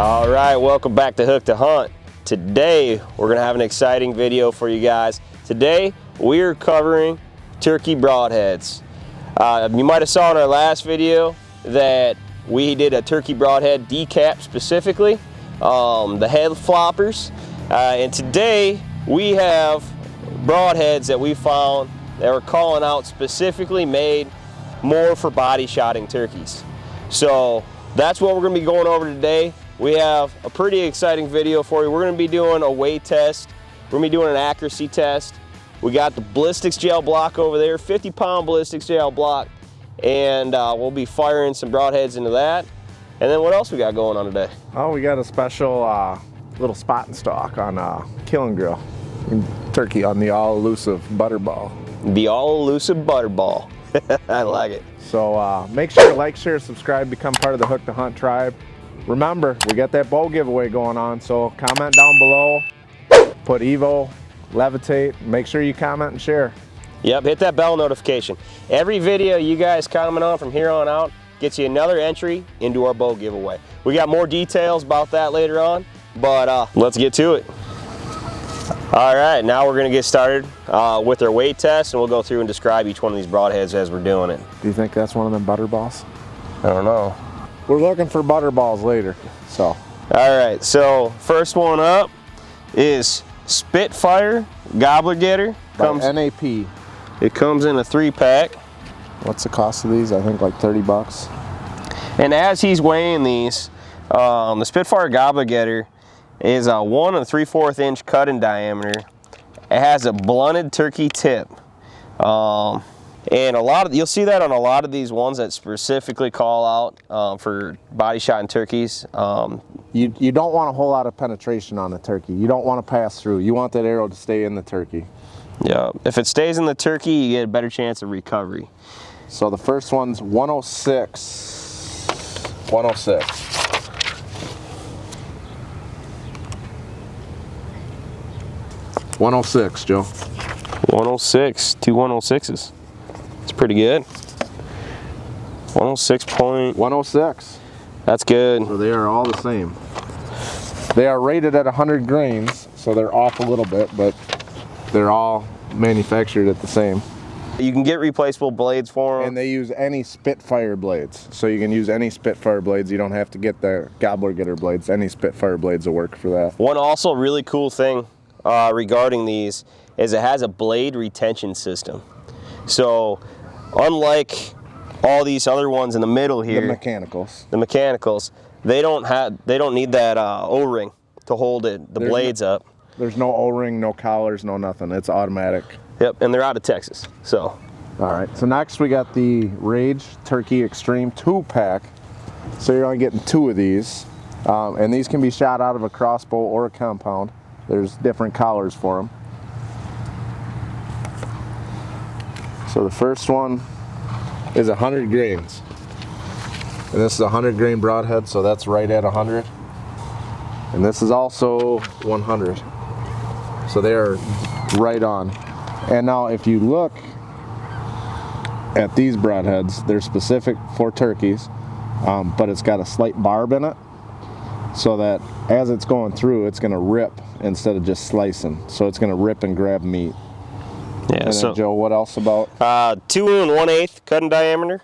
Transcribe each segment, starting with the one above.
All right, welcome back to Hooked2Hunt. Today, we're gonna have an exciting video for you guys. Today, we're covering turkey broadheads. You might have saw in our last video that we did a turkey broadhead decap specifically, the head floppers. And today, we have broadheads that we found that were calling out specifically made more for body shotting turkeys. So that's what we're gonna be going over today. We have a pretty exciting video for you. We're gonna be doing a weight test. We're gonna be doing an accuracy test. We got the Ballistics gel block over there, 50-pound Ballistics gel block, and we'll be firing some broadheads into that. And then what else we got going on today? Oh, we got a special little spot and stalk on Kill and Grill turkey on the all-elusive butterball. The all-elusive butterball. I like it. So make sure to like, share, subscribe, become part of the Hooked2Hunt tribe. Remember, we got that bow giveaway going on, so comment down below, put Evo, levitate, make sure you comment and share. Yep, hit that bell notification. Every video you guys comment on from here on out gets you another entry into our bow giveaway. We got more details about that later on, but let's get to it. All right, now we're gonna get started with our weight test, and we'll go through and describe each one of these broadheads as we're doing it. Do you think that's one of them butterballs? I don't know. We're looking for butterballs later, so. All right, so first one up is Spitfire Gobbler Getter. NAP. It comes in a 3-pack. What's the cost of these? I think like 30 bucks. And as he's weighing these, the Spitfire Gobbler Getter is a 1 3/4 inch cut in diameter. It has a blunted turkey tip. And you'll see that on a lot of these ones that specifically call out for body shotting turkeys. You don't want a whole lot of penetration on the turkey. You don't want to pass through. You want that arrow to stay in the turkey. Yeah, if it stays in the turkey, you get a better chance of recovery. So the first one's 106. 106. 106, Joe. 106, two 106s. It's pretty good. 106. That's good. So they are all the same. They are rated at 100 grains, so they're off a little bit, but they're all manufactured at the same. You can get replaceable blades for them. And they use any Spitfire blades. So you can use any Spitfire blades. You don't have to get the Gobbler Getter blades. Any Spitfire blades will work for that. One also really cool thing regarding these is it has a blade retention system. So unlike all these other ones in the middle here, the mechanicals, they don't need that O-ring to hold the blades up. There's no O-ring, no collars, no nothing. It's automatic. Yep, and they're out of Texas. So all right, so next we got the Rage Turkey Extreme 2-pack. So you're only getting 2 of these, and these can be shot out of a crossbow or a compound. There's different collars for them. So the first one is 100 grains. And this is a 100 grain broadhead, so that's right at 100. And this is also 100. So they are right on. And now if you look at these broadheads, they're specific for turkeys, but it's got a slight barb in it, so that as it's going through, it's gonna rip instead of just slicing. So it's gonna rip and grab meat. Yeah, and then, Joe, what else about? 2 1/8 cut in diameter.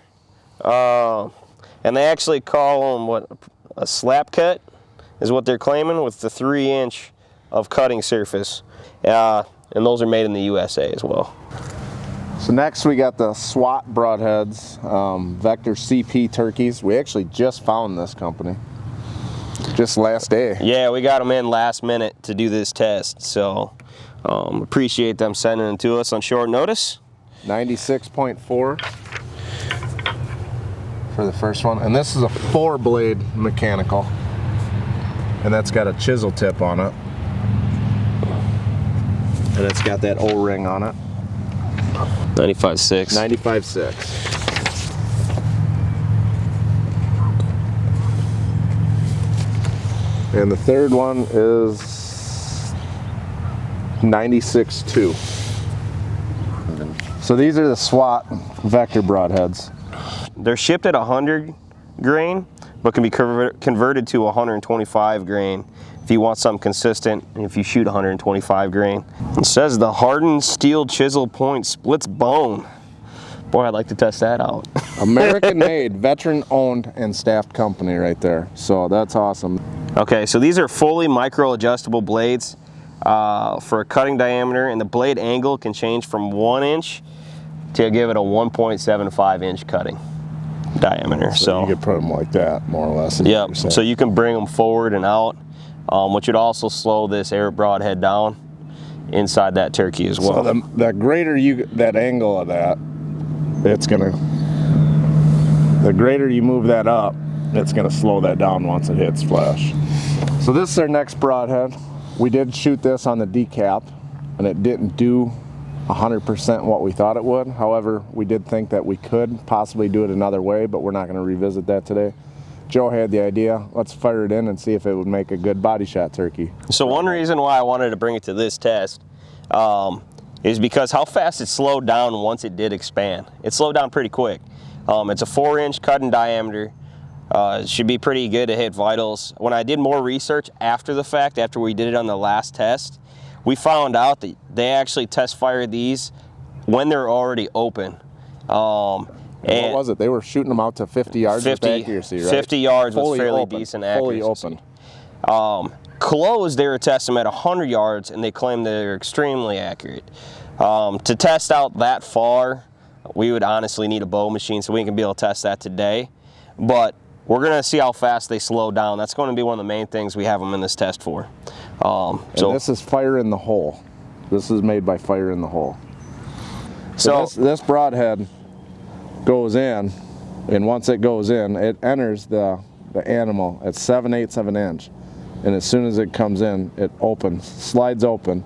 And they actually call them a slap cut is what they're claiming, with the 3 inch of cutting surface. And those are made in the USA as well. So next we got the SWAT broadheads, Vector CP turkeys. We actually just found this company, just last day. Yeah, we got them in last minute to do this test. So appreciate them sending them to us on short notice. 96.4 for the first one. And this is a 4-blade mechanical. And that's got a chisel tip on it. And it's got that O-ring on it. 95.6. 95.6. And the third one is 96.2. So these are the SWAT Vector broadheads. They're shipped at 100 grain, but can be converted to 125 grain if you want something consistent and if you shoot 125 grain. It says the hardened steel chisel point splits bone. Boy, I'd like to test that out. American made, veteran owned and staffed company right there. So that's awesome. Okay, so these are fully micro adjustable blades for a cutting diameter, and the blade angle can change from 1 inch to give it a 1.75 inch cutting diameter. So you could put them like that, more or less. Yep, so you can bring them forward and out, which would also slow this air broadhead down inside that turkey as well. So the greater that angle of that, the greater you move that up, it's gonna slow that down once it hits flesh. So this is our next broadhead. We did shoot this on the decap, and it didn't do 100% what we thought it would. However, we did think that we could possibly do it another way, but we're not gonna revisit that today. Joe had the idea, let's fire it in and see if it would make a good body shot turkey. So one reason why I wanted to bring it to this test is because how fast it slowed down once it did expand. It slowed down pretty quick. It's a 4-inch cutting diameter. It should be pretty good to hit vitals. When I did more research after the fact, after we did it on the last test, we found out that they actually test fired these when they're already open. And what was it? They were shooting them out to 50 yards with accuracy, right? 50 yards was fairly decent accuracy. Fully open. Closed, they were testing them at 100 yards, and they claimed they're extremely accurate. To test out that far, we would honestly need a bow machine, so we can be able to test that today. But we're going to see how fast they slow down. That's going to be one of the main things we have them in this test for. So this is fire in the hole. This is made by Fire in the Hole. So this broadhead goes in, and once it goes in, it enters the animal at 7/8 of an inch. And as soon as it comes in, it opens, slides open,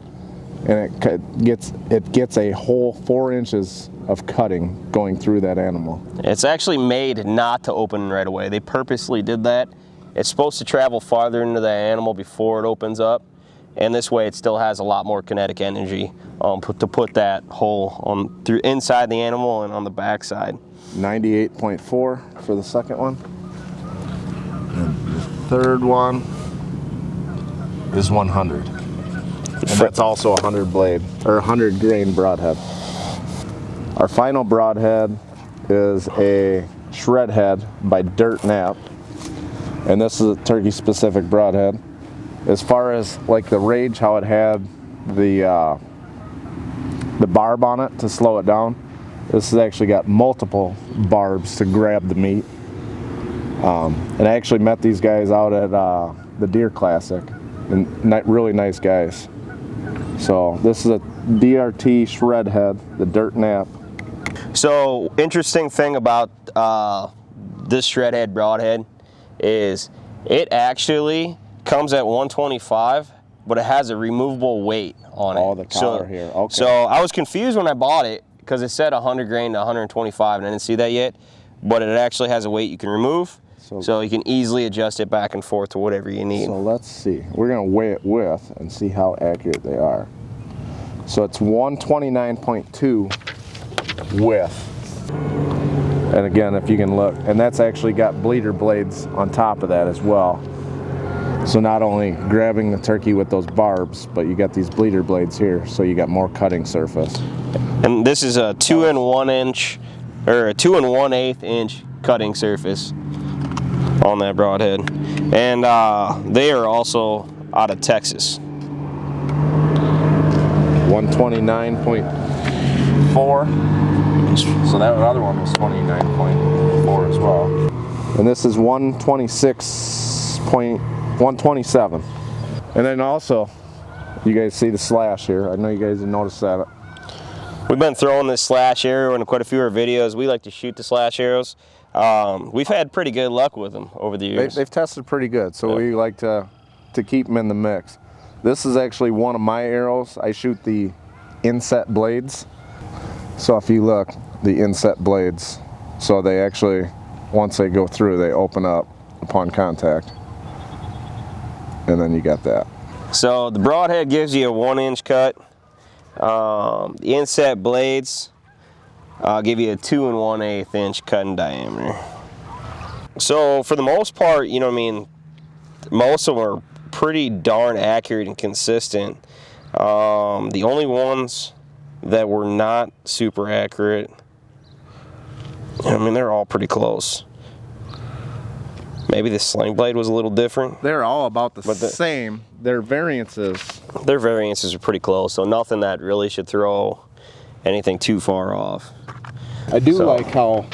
and it gets a whole 4 inches of cutting going through that animal. It's actually made not to open right away. They purposely did that. It's supposed to travel farther into the animal before it opens up, and this way it still has a lot more kinetic energy to put that hole through inside the animal and on the back side. 98.4 for the second one. And the third one is 100. And that's also a 100 blade, or 100 grain broadhead. Our final broadhead is a Shredhead by Dirt Nap. And this is a turkey specific broadhead. As far as like the rage, how it had the barb on it to slow it down, this has actually got multiple barbs to grab the meat. And I actually met these guys out at the Deer Classic, and really nice guys. So this is a DRT Shredhead, the Dirt Nap. So interesting thing about this Shredhead broadhead is it actually comes at 125, but it has a removable weight on it. Oh, the collar here. Okay. So I was confused when I bought it because it said 100 grain to 125, and I didn't see that yet. But it actually has a weight you can remove, so you can easily adjust it back and forth to whatever you need. So let's see. We're going to weigh it with and see how accurate they are. So it's 129.2 width. And again, if you can look, and that's actually got bleeder blades on top of that as well. So not only grabbing the turkey with those barbs, but you got these bleeder blades here, so you got more cutting surface. And this is a 2 1/8 inch cutting surface on that broadhead. And they are also out of Texas. 129.4. So that other one was 29.4 as well. And this is 127. And then also, you guys see the slash here. I know you guys didn't notice that. We've been throwing this slash arrow in quite a few of our videos. We like to shoot the slash arrows. We've had pretty good luck with them over the years. They've tested pretty good, so we like to keep them in the mix. This is actually one of my arrows. I shoot the inset blades. So if you look, the inset blades, so they actually, once they go through, they open up upon contact. And then you got that. So the broadhead gives you a 1 inch cut. The inset blades give you a 2 1/8 inch cutting diameter. So for the most part, you know what I mean, most of them are pretty darn accurate and consistent. The only ones that were not super accurate, I mean, they're all pretty close. Maybe the sling blade was a little different. They're all about the same. Their variances are pretty close, so nothing that really should throw anything too far off. I do like how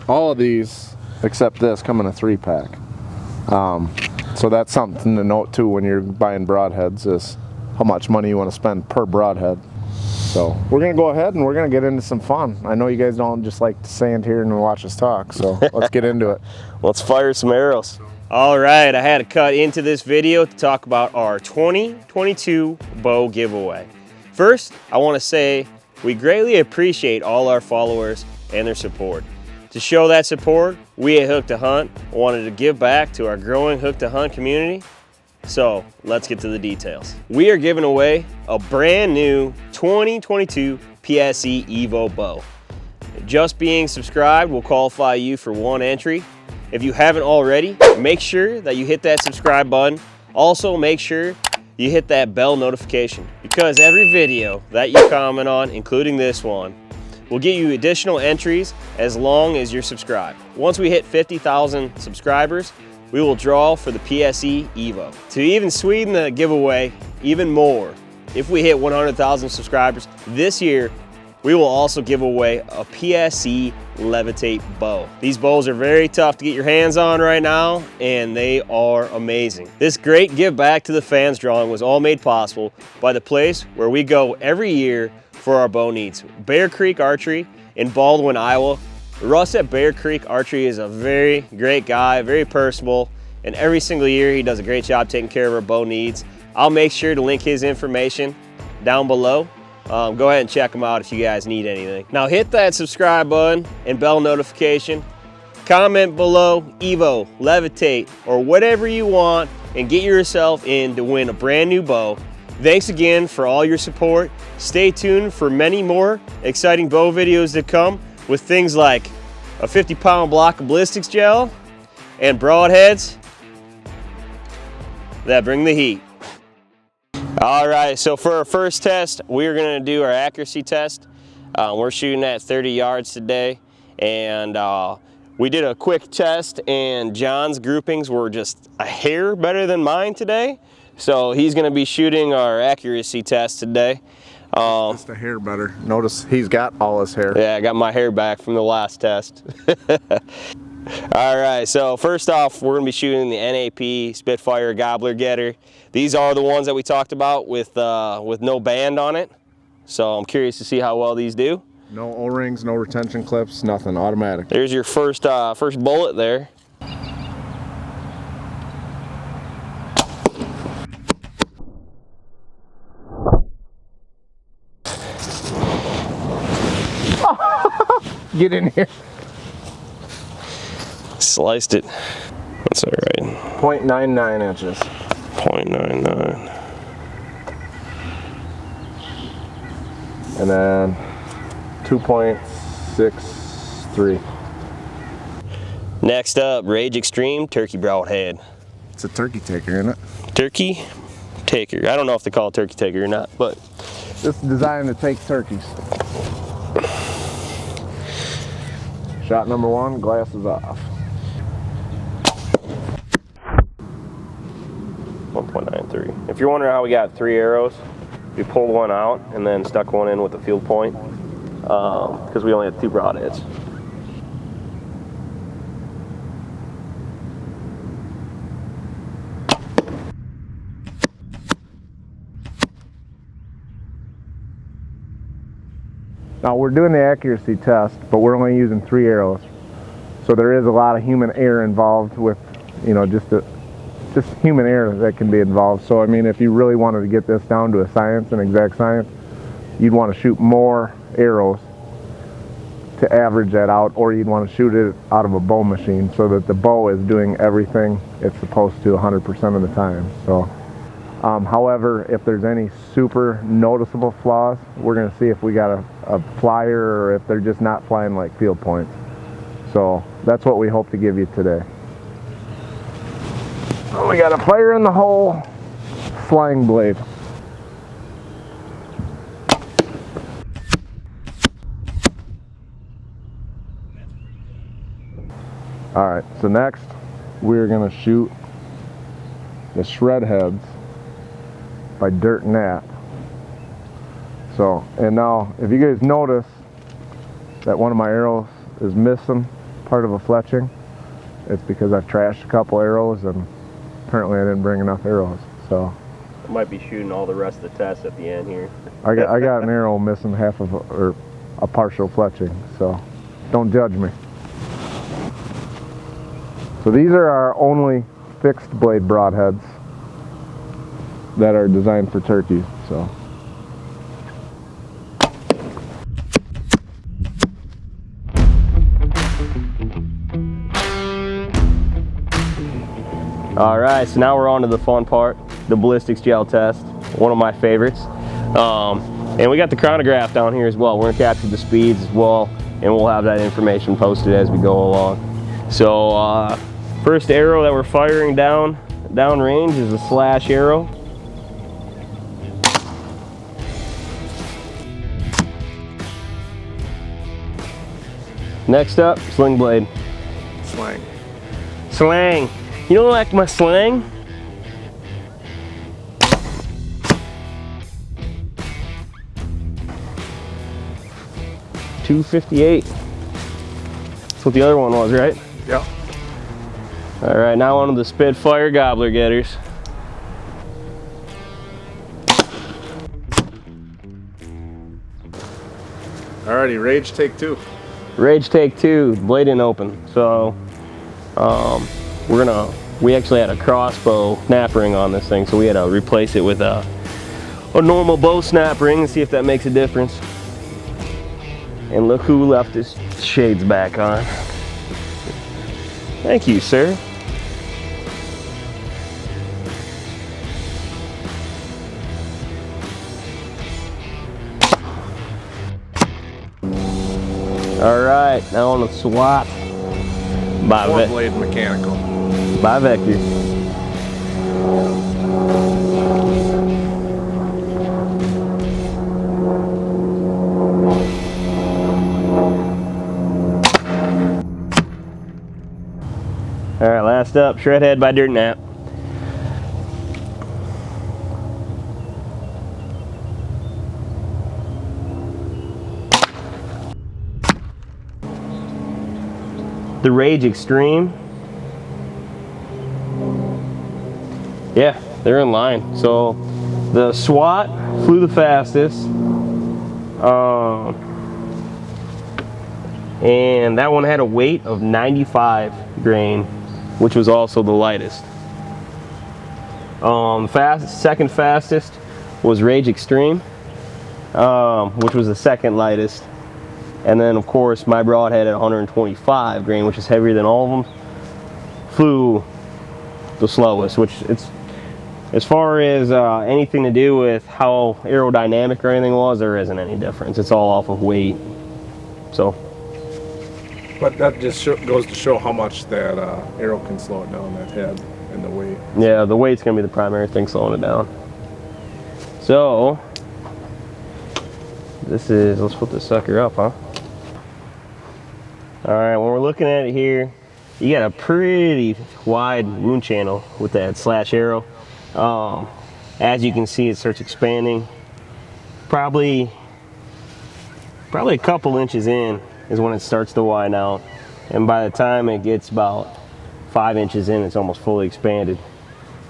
all of these, except this, come in a 3-pack. So that's something to note too when you're buying broadheads, is how much money you want to spend per broadhead. So we're going to go ahead and we're going to get into some fun. I know you guys don't just like to stand here and watch us talk, so let's get into it. Let's fire some arrows. All right, I had to cut into this video to talk about our 2022 bow giveaway. First, I want to say we greatly appreciate all our followers and their support. To show that support, we at Hooked2Hunt wanted to give back to our growing Hooked2Hunt community. So let's get to the details. We are giving away a brand new 2022 PSE Evo bow. Just being subscribed will qualify you for 1 entry. If you haven't already, make sure that you hit that subscribe button. Also make sure you hit that bell notification, because every video that you comment on, including this one, will get you additional entries as long as you're subscribed. Once we hit 50,000 subscribers, we will draw for the PSE Evo. To even sweeten the giveaway even more, if we hit 100,000 subscribers this year, we will also give away a PSE Levitate bow. These bows are very tough to get your hands on right now, and they are amazing. This great give back to the fans drawing was all made possible by the place where we go every year for our bow needs, Bear Creek Archery in Baldwin, Iowa. Russ at Bear Creek Archery is a very great guy, very personable, and every single year he does a great job taking care of our bow needs. I'll make sure to link his information down below. Go ahead and check him out if you guys need anything. Now hit that subscribe button and bell notification. Comment below Evo, Levitate, or whatever you want, and get yourself in to win a brand new bow. Thanks again for all your support. Stay tuned for many more exciting bow videos to come, with things like a 50-pound block of ballistics gel and broadheads that bring the heat. All right, so for our first test, we're gonna do our accuracy test. We're shooting at 30 yards today, and we did a quick test, and John's groupings were just a hair better than mine today. So he's gonna be shooting our accuracy test today. Just a hair better. Notice he's got all his hair. Yeah, I got my hair back from the last test. All right, so first off, we're gonna be shooting the NAP Spitfire Gobbler Getter. These are the ones that we talked about with no band on it. So I'm curious to see how well these do. No O-rings, no retention clips, nothing, automatic. There's your first bullet there. Get in here. Sliced it. That's all right. 0.99 inches. 0.99. And then 2.63. Next up, Rage Extreme Turkey Broadhead. It's a turkey taker, isn't it? Turkey taker. I don't know if they call it turkey taker or not, but this is designed to take turkeys. Shot number 1, glass is off. 1.93. If you're wondering how we got 3 arrows, we pulled one out and then stuck one in with a field point, because we only had 2 broadheads. Now we're doing the accuracy test, but we're only using 3 arrows. So there is a lot of human error involved with, you know, just human error that can be involved. So I mean, if you really wanted to get this down to a science, an exact science, you'd want to shoot more arrows to average that out, or you'd want to shoot it out of a bow machine so that the bow is doing everything it's supposed to 100% of the time. So. However, if there's any super noticeable flaws, we're going to see if we got a flyer or if they're just not flying like field points. So that's what we hope to give you today. Oh, we got a fire in the hole, flying blade. All right, so next we're gonna shoot the Shredheads by Dirt Nat. So, and now if you guys notice that one of my arrows is missing part of a fletching, it's because I've trashed a couple arrows and apparently I didn't bring enough arrows. So I might be shooting all the rest of the test at the end here. I got an arrow missing half of or a partial fletching, so don't judge me. So these are our only fixed blade broadheads that are designed for turkeys. So all right, so now we're on to the fun part, the Ballistics Gel Test, one of my favorites. And we got the chronograph down here as well. We're gonna capture the speeds as well, and we'll have that information posted as we go along. So first arrow that we're firing down range is a slash arrow. Next up, sling blade. slang. Slang. You don't like my slang? .258. That's what the other one was, right? Yep. All right, now on to the Spitfire gobbler getters. Alrighty, rage take two. Rage take two, blade didn't open. So we actually had a crossbow snap ring on this thing, so we had to replace it with a normal bow snap ring and see if that makes a difference. And look who left his shades back on. Thank you, sir. All right, now on the swat by Blade mechanical. By Vector. All right, last up, Shredhead by Dirt Nat. The Rage Extreme. Yeah, they're in line. So the SWAT flew the fastest. And that one had a weight of 95 grain, which was also the lightest. Second fastest was Rage Extreme, which was the second lightest. And then of course my Broadhead at 125 grain, which is heavier than all of them, flew the slowest, which it's, as far as anything to do with how aerodynamic or anything was, there isn't any difference. It's all off of weight. So. But that just goes to show how much that arrow can slow it down, that head and the weight. Yeah, the weight's gonna be the primary thing slowing it down. So, this is, let's put this sucker up, huh? All right, when we're looking at it here, you got a pretty wide wound channel with that slash arrow. As you can see, it starts expanding. Probably a couple inches in is when it starts to widen out. And by the time it gets about 5 inches in, it's almost fully expanded.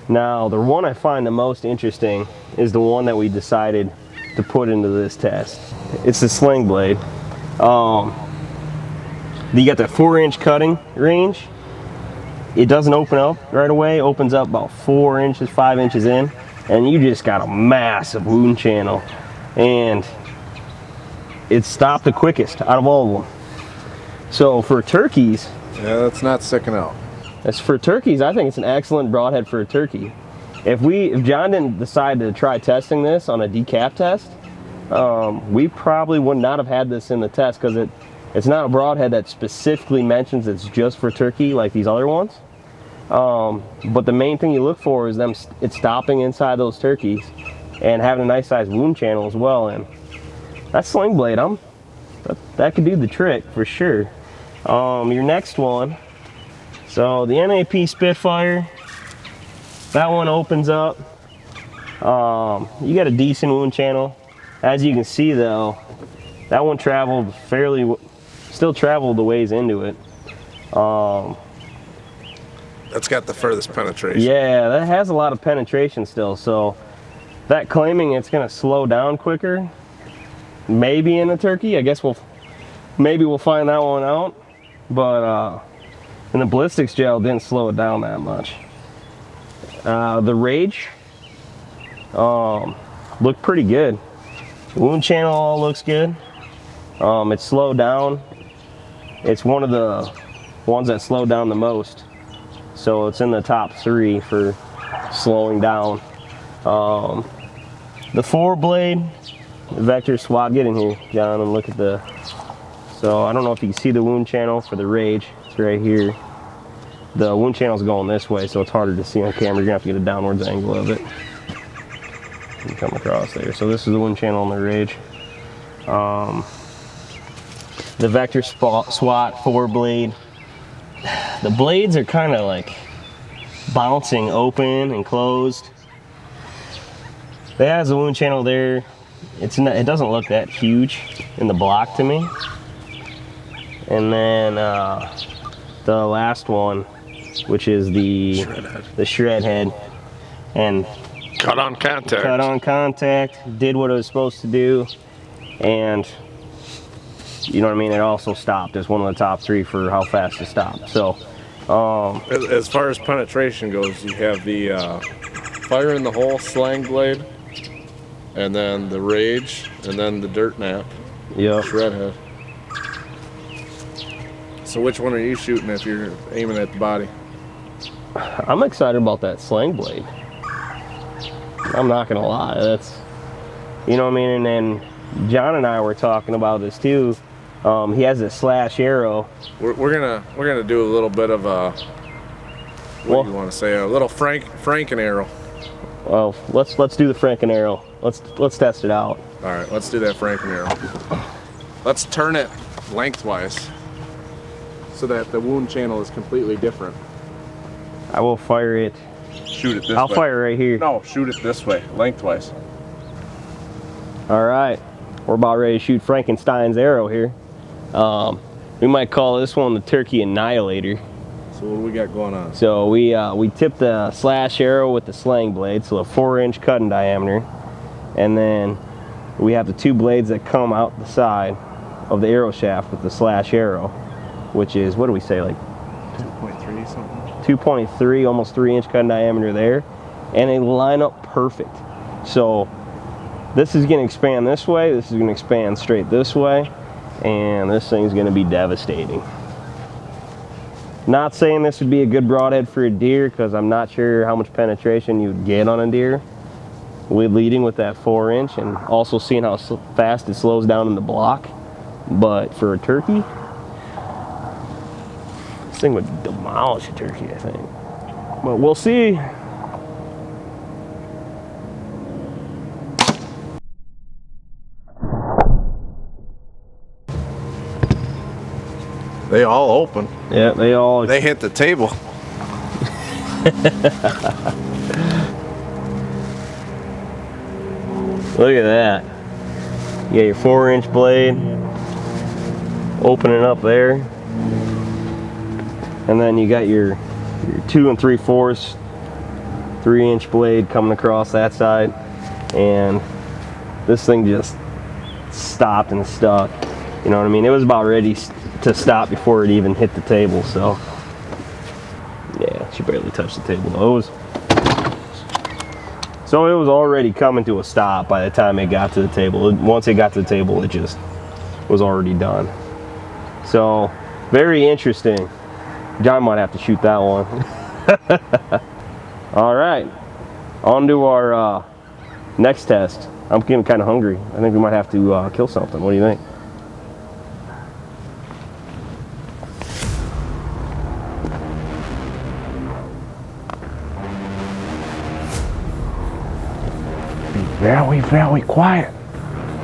Now, the one I find the most interesting is the one that we decided to put into this test. It's the sling blade. You got the 4-inch cutting range. It doesn't open up right away. It opens up about 4 inches, 5 inches in, and you just got a massive wound channel. And it stopped the quickest out of all of them. So for turkeys, yeah, that's not sticking out. as for turkeys, I think it's an excellent broadhead for a turkey. If John didn't decide to try testing this on a decap test, we probably would not have had this in the test, because it's not a broadhead that specifically mentions it's just for turkey like these other ones. But the main thing you look for is it stopping inside those turkeys and having a nice sized wound channel as well. And that sling blade, that could do the trick for sure. Your next one, so the NAP Spitfire, that one opens up. You got a decent wound channel. As you can see though, that one traveled still traveled the ways into it. That's got the furthest penetration. Yeah, that has a lot of penetration still, so that claiming it's gonna slow down quicker, maybe in a turkey. I guess maybe we'll find that one out. But and the Ballistics gel didn't slow it down that much. The Rage looked pretty good. The wound channel all looks good. It slowed down. It's one of the ones that slowed down the most. So it's in the top 3 for slowing down. The 4-blade Vector SWAT, get in here, John, and look at the. So I don't know if you can see the wound channel for the Rage. It's right here. The wound channel's going this way, so it's harder to see on camera. You're gonna have to get a downwards angle of it. You come across there. So this is the wound channel on the Rage. The Vector SWAT 4-blade. The blades are kind of like bouncing open and closed. It has a wound channel there. It doesn't look that huge in the block to me. And then the last one, which is the Shredhead, and cut on contact. Cut on contact, did what it was supposed to do, and you know what I mean, it also stopped as one of the top 3 for how fast it stopped. So as far as penetration goes, you have the fire in the hole slang blade, and then the Rage, and then the dirt nap. Yep. Shredhead. So which one are you shooting if you're aiming at the body? I'm excited about that sling blade. I'm not gonna lie, that's, you know what I mean. And then John and I were talking about this too. He has a slash arrow. We're gonna do a little bit of a, what do you want to say, a little Franken arrow. Well, let's do the Franken arrow. Let's test it out. All right, let's do that Franken arrow. Let's turn it lengthwise so that the wound channel is completely different. I will fire it. Shoot it this way. I'll fire right here. No, shoot it this way, lengthwise. All right, we're about ready to shoot Frankenstein's arrow here. We might call this one the Turkey Annihilator. So what do we got going on? So we tipped the slash arrow with the slang blade, so a 4-inch cutting diameter, and then we have the 2 blades that come out the side of the arrow shaft with the slash arrow, which is, what do we say, like 2.3 something? 2.3, almost 3-inch cutting diameter there, and they line up perfect. So this is going to expand this way, this is going to expand straight this way, and this thing's going to be devastating. Not saying this would be a good broadhead for a deer, because I'm not sure how much penetration you would get on a deer. We're leading with that 4-inch and also seeing how fast it slows down in the block. But for a turkey, this thing would demolish a turkey, I think. But we'll see. They all open. Yeah, they hit the table. Look at that. You got your 4-inch blade opening up there, and then you got your 2 3/4 3-inch blade coming across that side, and this thing just stopped and stuck. You know what I mean? It was about ready to stop before it even hit the table. So yeah, she barely touched the table though. So it was already coming to a stop by the time it got to the table. Once it got to the table, it just was already done. So very interesting. John might have to shoot that one. All right, on to our next test. I'm getting kind of hungry. I think we might have to kill something. What do you think? Very quiet.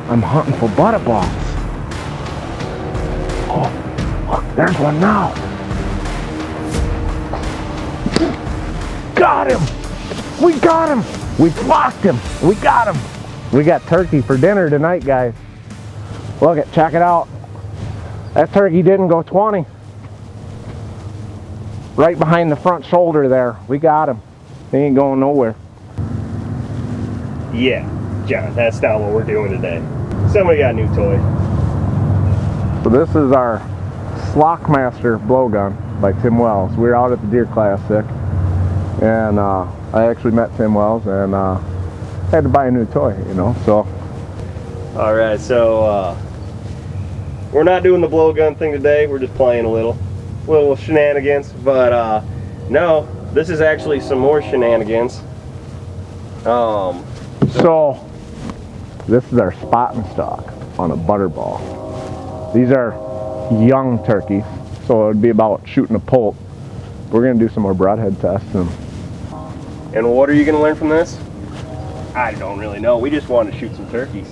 I'm hunting for butterballs. Oh, look, there's one now. Got him! We got him! We flocked him! We got him! We got turkey for dinner tonight, guys. Look it, check it out. That turkey didn't go 20. Right behind the front shoulder there. We got him. He ain't going nowhere. Yeah, John, that's not what we're doing today. Somebody got a new toy. So this is our Slockmaster blowgun by Tim Wells. We were out at the Deer Classic, and I actually met Tim Wells, and had to buy a new toy, you know. So. All right, so we're not doing the blowgun thing today. We're just playing a little shenanigans. But no, this is actually some more shenanigans. So this is our spot and stock on a butterball. These are young turkeys, so it would be about shooting a poult. We're gonna do some more broadhead tests. And what are you gonna learn from this? I don't really know. We just wanted to shoot some turkeys.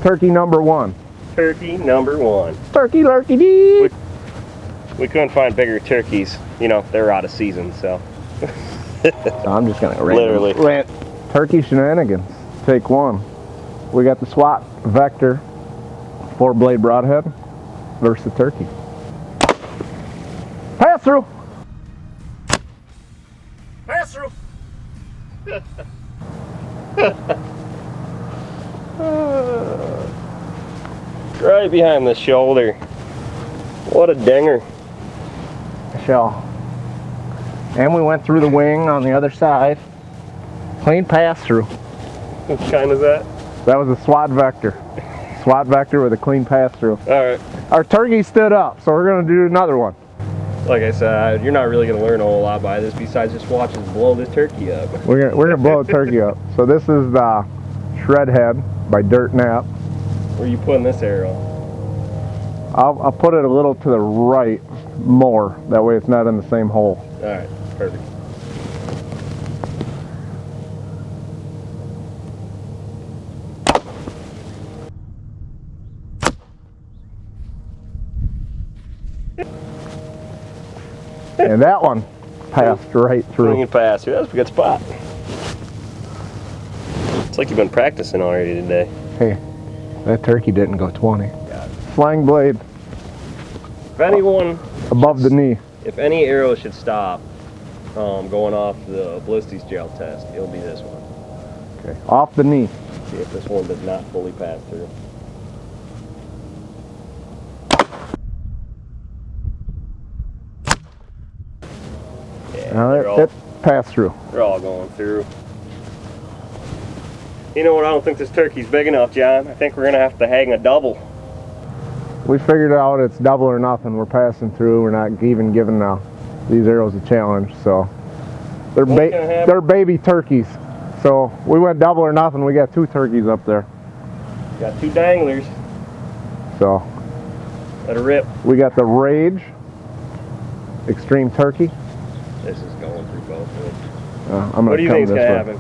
Turkey number one. Turkey number one. Turkey lurkey dee. We couldn't find bigger turkeys. You know, they're out of season, so. So I'm just gonna literally rant. Turkey shenanigans. Take one. We got the SWAT Vector 4-blade broadhead versus the turkey. Pass through. Pass through. Right behind the shoulder. What a dinger. Shell. And we went through the wing on the other side. Clean pass through. What kind is that? That was a SWAT Vector. SWAT Vector with a clean pass through. Alright. Our turkey stood up, so we're going to do another one. Like I said, you're not really going to learn a whole lot by this besides just watch us blow this turkey up. We're gonna blow the turkey up. So this is the Shredhead by Dirt Nap. Where are you putting this arrow? I'll put it a little to the right more. That way it's not in the same hole. Alright, perfect. And that one passed right through. You can pass through. That was a good spot. It's like you've been practicing already today. Hey, that turkey didn't go 20. Got it. Flying blade. If anyone above the knee. If any arrow should stop going off the Ballistics Gel Test, it'll be this one. Okay, off the knee. See if this one does not fully pass through. Yeah, Now it passed through. They're all going through. You know what? I don't think this turkey's big enough, John. I think we're gonna have to hang a double. We figured out it's double or nothing. We're passing through. We're not even giving these arrows a challenge. So they're baby turkeys. So we went double or nothing. We got 2 turkeys up there. Got 2 danglers. So let her rip. we got the Rage Extreme Turkey. This is going through both. What do you think is gonna happen?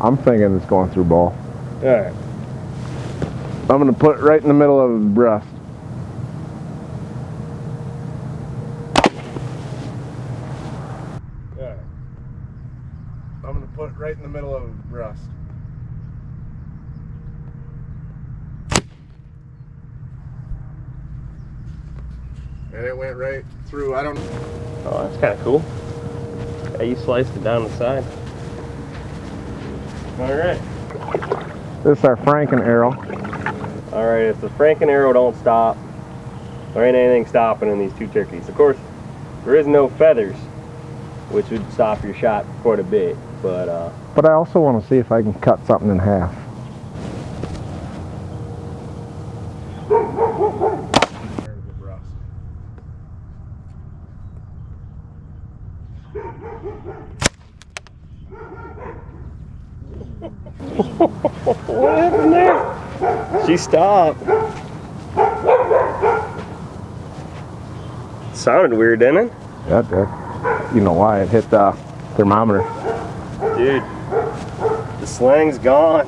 I'm thinking it's going through ball. All right. I'm going to put it right in the middle of his breast. All right. I'm going to put it right in the middle of his breast. And it went right through. I don't know. Oh, that's kind of cool. Yeah, you sliced it down the side. All right. This is our Franken arrow. All right, if the Franken arrow don't stop, there ain't anything stopping in these 2 turkeys. Of course, there is no feathers, which would stop your shot quite a bit. But I also want to see if I can cut something in half. What happened there? She stopped. Sounded weird, didn't it? You know why? It hit the thermometer. Dude, The sling's gone.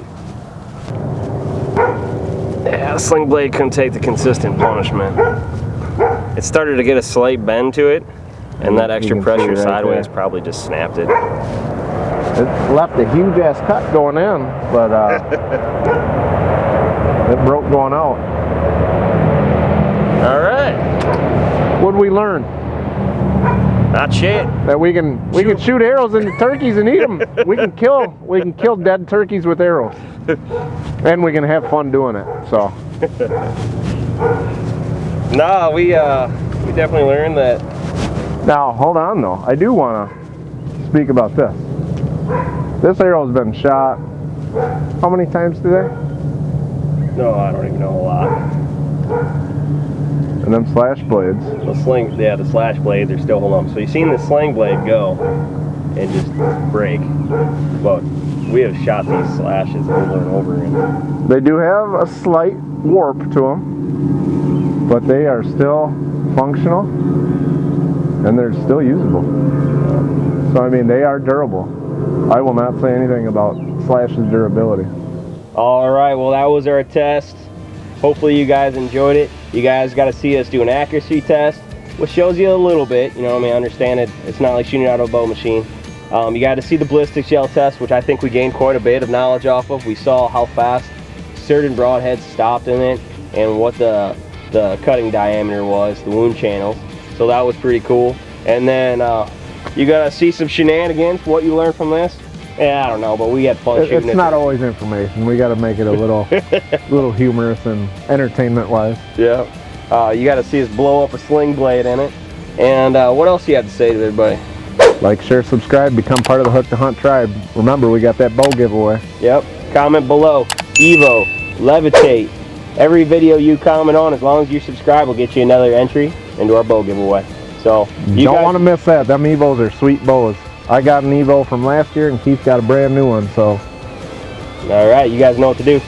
Yeah, the sling blade couldn't take the consistent punishment. It started to get a slight bend to it, and that extra pressure sideways probably just snapped it. It left a huge ass cut going in, but it broke going out. All right. What'd we learn? Not shit. That we can shoot arrows into turkeys and eat them. We can kill dead turkeys with arrows, and we can have fun doing it. So. No, we definitely learned that. Now hold on though. I do want to speak about this. This arrow's been shot. How many times today? No, I don't even know a lot. And them slash blades. The slash blades are still holding on. So you've seen the sling blade go and just break, but we have shot these slashes over and over. And they do have a slight warp to them, but they are still functional and they're still usable. So I mean, they are durable. I will not say anything about slash's durability. All right, well that was our test. Hopefully you guys enjoyed it. You guys got to see us do an accuracy test, which shows you a little bit, you know what I mean, understand it. It's not like shooting out of a bow machine. You got to see the Ballistic Gel Test, which I think we gained quite a bit of knowledge off of. We saw how fast certain broadheads stopped in it and what the cutting diameter was, the wound channels. So that was pretty cool. And then you got to see some shenanigans, what you learned from this. Yeah, I don't know, but we had fun shooting it. It's not always information. We got to make it a little humorous and entertainment-wise. Yeah. You got to see us blow up a sling blade in it. And what else do you have to say to everybody? Like, share, subscribe, become part of the Hooked2Hunt tribe. Remember, we got that bow giveaway. Yep. Comment below. Evo, levitate. Every video you comment on, as long as you subscribe, will get you another entry into our bow giveaway. So you don't want to miss that. Them Evos are sweet bows. I got an Evo from last year, and Keith got a brand new one. So. All right, you guys know what to do.